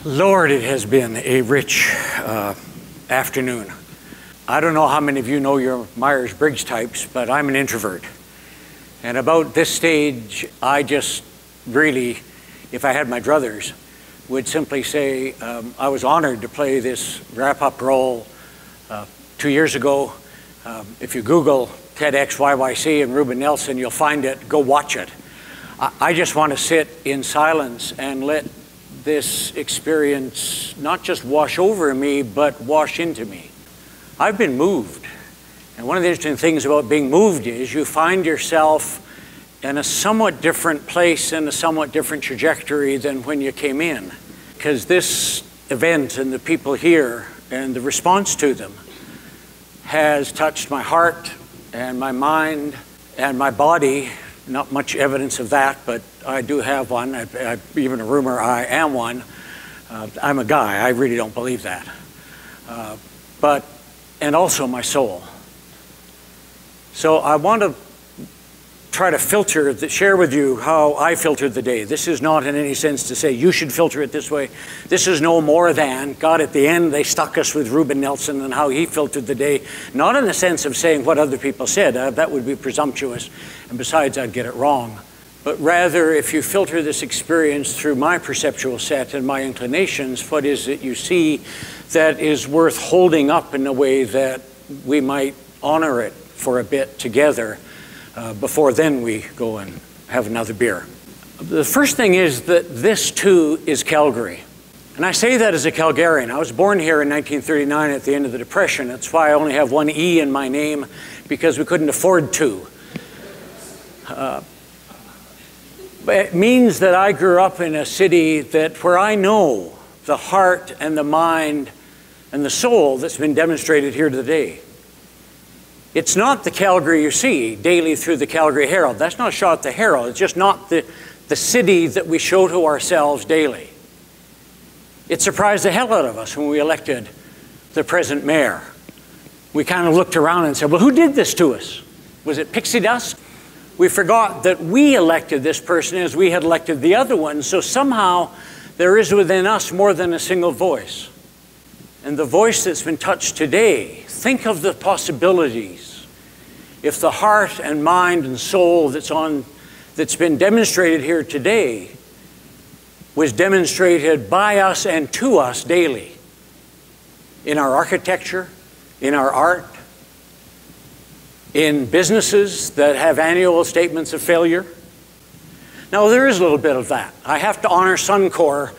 Lord, it has been a rich afternoon. I don't know how many of you know your Myers-Briggs types, but I'm an introvert. And about this stage, I just really, if I had my druthers, would simply say I was honored to play this wrap-up role 2 years ago. If you Google TEDxYYC and Ruben Nelson, you'll find it. Go watch it. I just want to sit in silence and let this experience not just wash over me, but wash into me. I've been moved. And one of the interesting things about being moved is you find yourself in a somewhat different place and a somewhat different trajectory than when you came in. Because this event and the people here and the response to them has touched my heart and my mind and my body. Not much evidence of that, but I do have one. Even a rumor I am one. I'm a guy. I really don't believe that. And also my soul. So I want to try to share with you how I filtered the day. This is not in any sense to say you should filter it this way. This is no more than, God, at the end, they stuck us with Ruben Nelson and how he filtered the day. Not in the sense of saying what other people said. That would be presumptuous. And besides, I'd get it wrong. But rather, if you filter this experience through my perceptual set and my inclinations, what is it you see that is worth holding up in a way that we might honor it for a bit together before then we go and have another beer. The first thing is that this too is Calgary. And I say that as a Calgarian. I was born here in 1939 at the end of the Depression. That's why I only have one E in my name, because we couldn't afford two. But it means that I grew up in a city where I know the heart and the mind and the soul that's been demonstrated here today. It's not the Calgary you see daily through the Calgary Herald. That's not shot at the Herald. It's just not the city that we show to ourselves daily. It surprised the hell out of us when we elected the present mayor. We kind of looked around and said, well, who did this to us? Was it pixie dust? We forgot that we elected this person as we had elected the other one. So somehow there is within us more than a single voice. And the voice that's been touched today, think of the possibilities. If the heart and mind and soul that's been demonstrated here today was demonstrated by us and to us daily in our architecture, in our art, in businesses that have annual statements of failure. Now, there is a little bit of that. I have to honor Suncor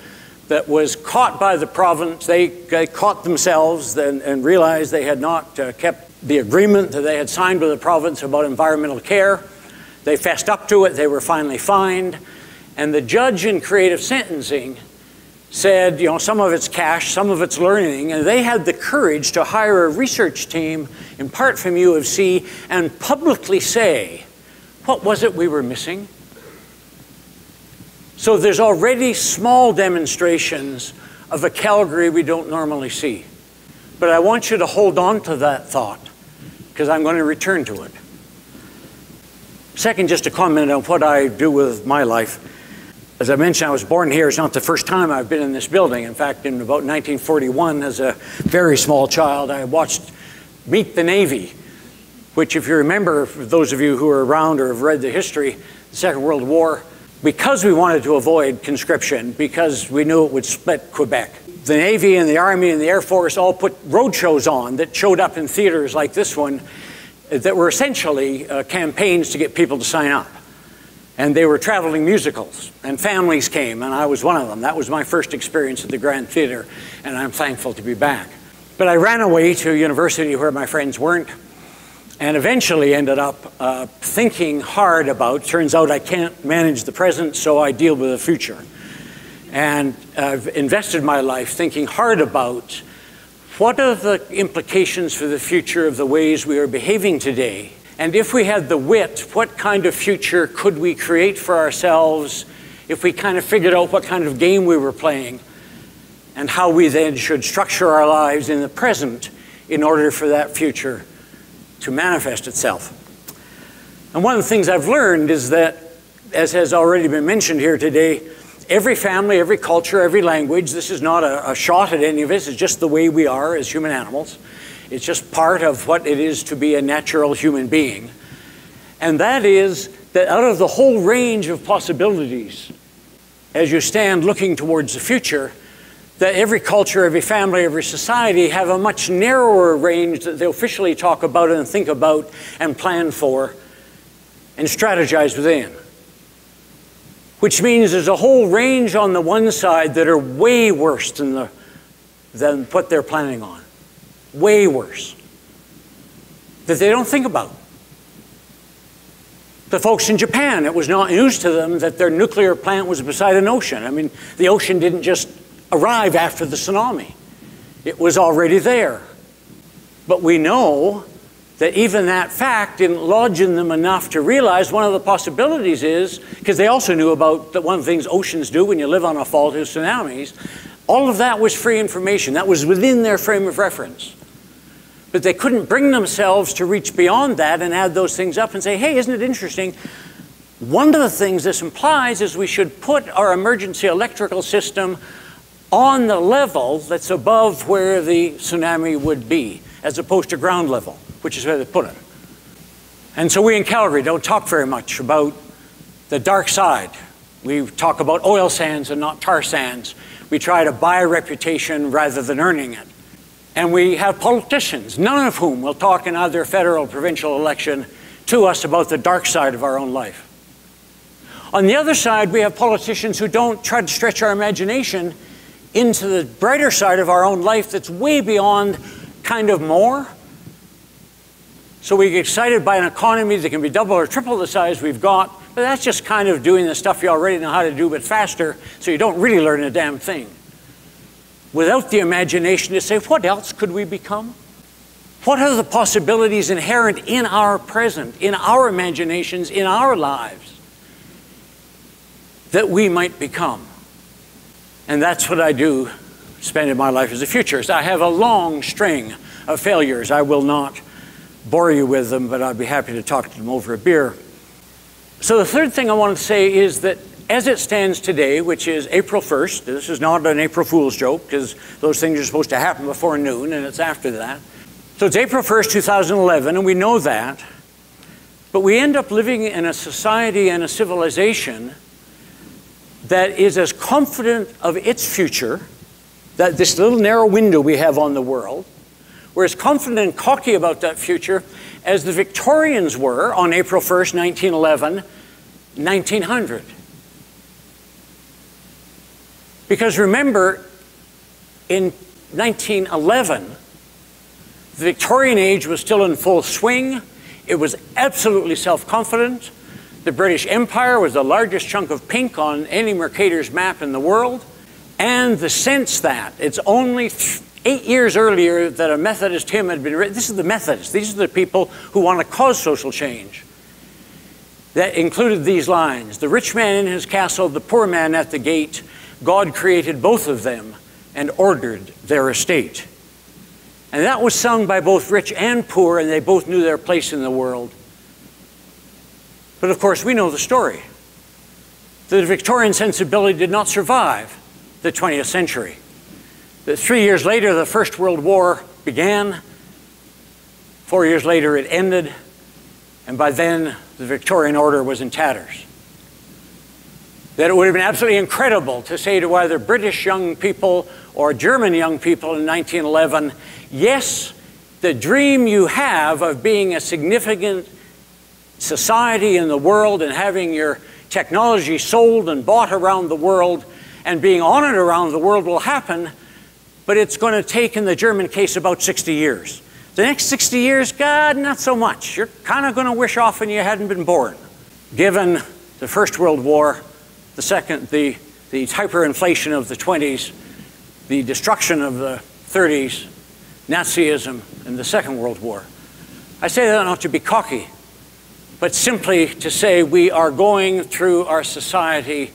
that was caught by the province. They caught themselves and realized they had not kept the agreement that they had signed with the province about environmental care. They fessed up to it. They were finally fined. And the judge in creative sentencing said, you know, some of it's cash, some of it's learning, and they had the courage to hire a research team, in part from U of C, and publicly say, what was it we were missing? So there's already small demonstrations of a Calgary we don't normally see. But I want you to hold on to that thought, because I'm going to return to it. Second, just a comment on what I do with my life. As I mentioned, I was born here. It's not the first time I've been in this building. In fact, in about 1941, as a very small child, I watched Meet the Navy, which, if you remember, for those of you who are around or have read the history, the Second World War, because we wanted to avoid conscription, because we knew it would split Quebec, the Navy and the Army and the Air Force all put road shows on that showed up in theaters like this one that were essentially campaigns to get people to sign up. And they were traveling musicals, and families came, and I was one of them. That was my first experience at the Grand Theatre, and I'm thankful to be back. But I ran away to a university where my friends weren't, and eventually ended up thinking hard about, turns out I can't manage the present, so I deal with the future. And I've invested my life thinking hard about what are the implications for the future of the ways we are behaving today. And if we had the wit, what kind of future could we create for ourselves if we kind of figured out what kind of game we were playing and how we then should structure our lives in the present in order for that future to manifest itself. And one of the things I've learned is that, as has already been mentioned here today, every family, every culture, every language. This is not a shot at any of us. It's just the way we are as human animals. It's just part of what it is to be a natural human being. And that is that out of the whole range of possibilities, as you stand looking towards the future, that every culture, every family, every society have a much narrower range that they officially talk about and think about and plan for and strategize within. Which means there's a whole range on the one side that are way worse than what they're planning on. Way worse. That they don't think about. The folks in Japan, it was not news to them that their nuclear plant was beside an ocean. I mean, the ocean didn't just arrive after the tsunami. It was already there. But we know that even that fact didn't lodge in them enough to realize one of the possibilities is, because they also knew about that one of the things oceans do when you live on a fault is tsunamis. All of that was free information. That was within their frame of reference. But they couldn't bring themselves to reach beyond that and add those things up and say, hey, isn't it interesting? One of the things this implies is we should put our emergency electrical system on the level that's above where the tsunami would be, as opposed to ground level, which is where they put it. And so we in Calgary don't talk very much about the dark side. We talk about oil sands and not tar sands. We try to buy a reputation rather than earning it. And we have politicians, none of whom will talk in either federal or provincial election to us about the dark side of our own life. On the other side, we have politicians who don't try to stretch our imagination into the brighter side of our own life that's way beyond kind of more. So we get excited by an economy that can be double or triple the size we've got, but that's just kind of doing the stuff you already know how to do, but faster, so you don't really learn a damn thing. Without the imagination to say, what else could we become? What are the possibilities inherent in our present, in our imaginations, in our lives, that we might become? And that's what I do, spending my life as a futurist. I have a long string of failures. I will not bore you with them, but I'd be happy to talk to them over a beer. So the third thing I want to say is that as it stands today, which is April 1st, this is not an April Fool's joke, because those things are supposed to happen before noon, and it's after that. So it's April 1st, 2011, and we know that. But we end up living in a society and a civilization that is as confident of its future, that this little narrow window we have on the world, we're as confident and cocky about that future as the Victorians were on April 1st, 1911, 1900. Because remember, in 1911, the Victorian age was still in full swing. It was absolutely self-confident. The British Empire was the largest chunk of pink on any Mercator's map in the world. And the sense that it's only 8 years earlier that a Methodist hymn had been written. This is the Methodists. These are the people who want to cause social change. That included these lines: the rich man in his castle, the poor man at the gate. God created both of them and ordered their estate. And that was sung by both rich and poor, and they both knew their place in the world. But of course, we know the story. The Victorian sensibility did not survive the 20th century. That 3 years later, the First World War began. 4 years later, it ended. And by then, the Victorian order was in tatters. That it would have been absolutely incredible to say to either British young people or German young people in 1911, yes, the dream you have of being a significant society in the world and having your technology sold and bought around the world and being honored around the world will happen, but it's going to take, in the German case, about 60 years. The next 60 years, God, not so much. You're kind of going to wish often you hadn't been born. Given the First World War, the second, the hyperinflation of the 20s, the destruction of the 30s, Nazism, and the Second World War. I say that not to be cocky, but simply to say we are going through our society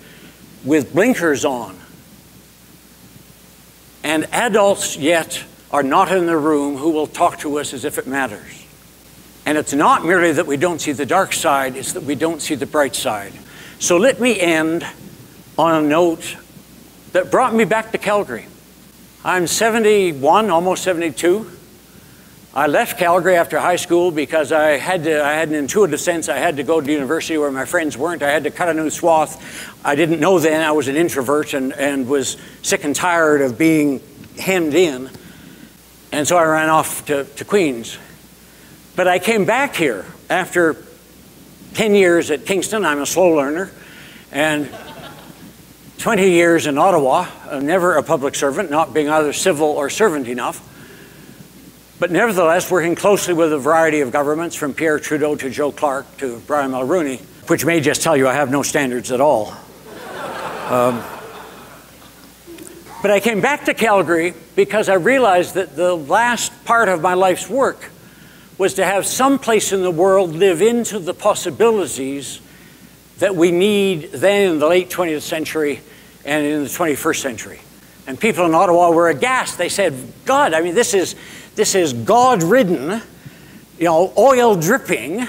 with blinkers on. And adults yet are not in the room who will talk to us as if it matters. And it's not merely that we don't see the dark side, it's that we don't see the bright side. So let me end on a note that brought me back to Calgary. I'm 71, almost 72. I left Calgary after high school because I had an intuitive sense I had to go to university where my friends weren't. I had to cut a new swath. I didn't know then I was an introvert and was sick and tired of being hemmed in. And so I ran off to Queens. But I came back here after 10 years at Kingston. I'm a slow learner. And 20 years in Ottawa, never a public servant, not being either civil or servant enough. But nevertheless, working closely with a variety of governments, from Pierre Trudeau to Joe Clark to Brian Mulroney, which may just tell you I have no standards at all. But I came back to Calgary because I realized that the last part of my life's work was to have some place in the world live into the possibilities that we need then in the late 20th century and in the 21st century. And people in Ottawa were aghast. They said, God, I mean, this is God-ridden, you know, oil dripping,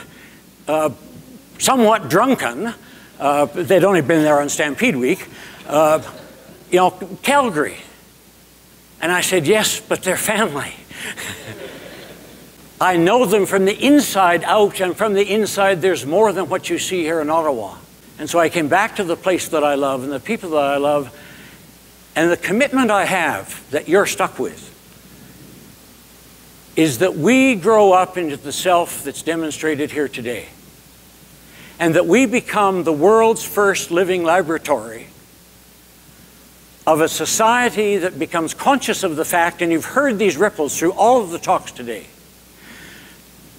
somewhat drunken. They'd only been there on Stampede Week. You know, Calgary. And I said, yes, but they're family. I know them from the inside out, and from the inside there's more than what you see here in Ottawa. And so I came back to the place that I love and the people that I love, and the commitment I have that you're stuck with is that we grow up into the self that's demonstrated here today, and that we become the world's first living laboratory of a society that becomes conscious of the fact, and you've heard these ripples through all of the talks today.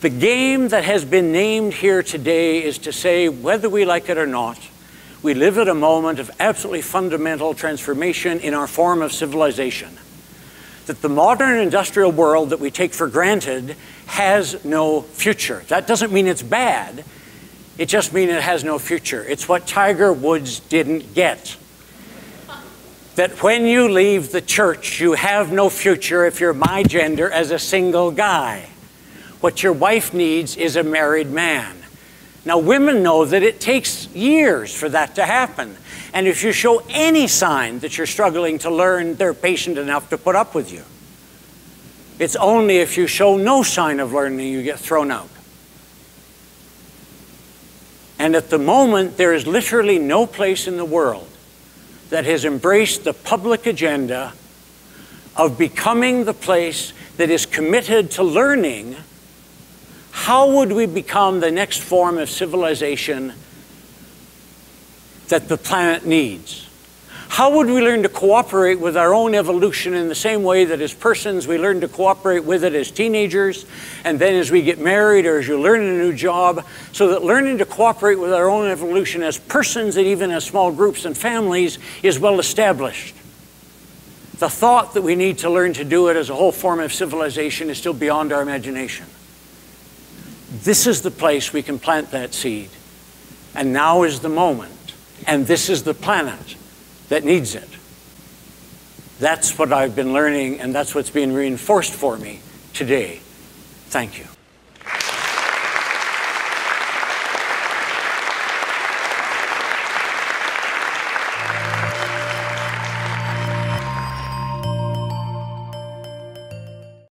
The game that has been named here today is to say, whether we like it or not, we live at a moment of absolutely fundamental transformation in our form of civilization. That the modern industrial world that we take for granted has no future. That doesn't mean it's bad. It just means it has no future. It's what Tiger Woods didn't get. That when you leave the church, you have no future if you're my gender as a single guy. What your wife needs is a married man. Now, women know that it takes years for that to happen. And if you show any sign that you're struggling to learn, they're patient enough to put up with you. It's only if you show no sign of learning you get thrown out. And at the moment, there is literally no place in the world that has embraced the public agenda of becoming the place that is committed to learning. How would we become the next form of civilization that the planet needs? How would we learn to cooperate with our own evolution in the same way that as persons we learn to cooperate with it as teenagers, and then as we get married or as you learn a new job, so that learning to cooperate with our own evolution as persons and even as small groups and families is well established. The thought that we need to learn to do it as a whole form of civilization is still beyond our imagination. This is the place we can plant that seed. And now is the moment. And this is the planet that needs it. That's what I've been learning, and that's what's being reinforced for me today. Thank you.